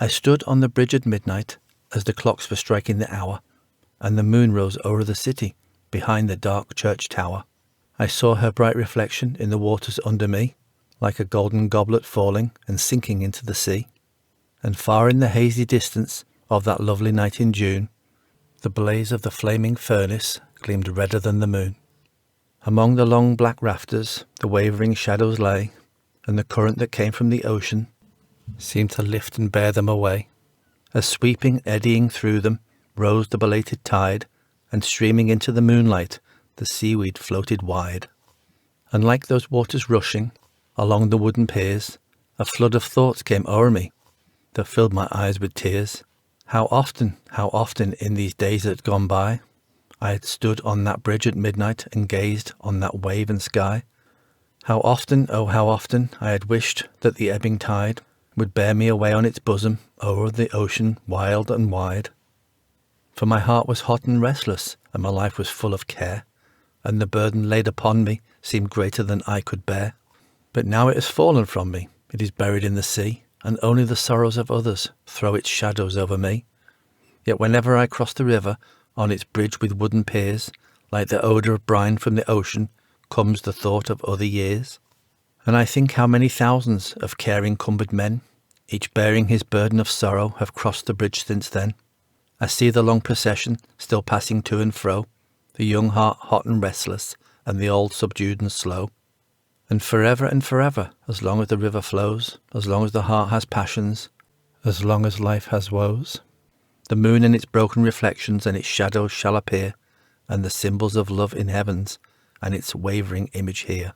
I stood on the bridge at midnight as the clocks were striking the hour, and the moon rose o'er the city behind the dark church tower. I saw her bright reflection in the waters under me, like a golden goblet falling and sinking into the sea. And far in the hazy distance of that lovely night in June, the blaze of the flaming furnace gleamed redder than the moon. Among the long black rafters the wavering shadows lay, and the current that came from the ocean seemed to lift and bear them away. As sweeping, eddying through them, rose the belated tide, and streaming into the moonlight, the seaweed floated wide. And like those waters rushing along the wooden piers, a flood of thoughts came o'er me that filled my eyes with tears. How often in these days that had gone by, I had stood on that bridge at midnight and gazed on that wave and sky. How often, oh how often, I had wished that the ebbing tide would bear me away on its bosom o'er the ocean wild and wide. For my heart was hot and restless, and my life was full of care, and the burden laid upon me seemed greater than I could bear. But now it has fallen from me, it is buried in the sea, and only the sorrows of others throw its shadows over me. Yet whenever I cross the river on its bridge with wooden piers, like the odour of brine from the ocean, comes the thought of other years. And I think how many thousands of care-encumbered men, each bearing his burden of sorrow, have crossed the bridge since then. I see the long procession still passing to and fro, the young heart hot and restless, and the old subdued and slow. And forever, as long as the river flows, as long as the heart has passions, as long as life has woes, the moon and its broken reflections and its shadows shall appear, and the symbols of love in heavens, and its wavering image here.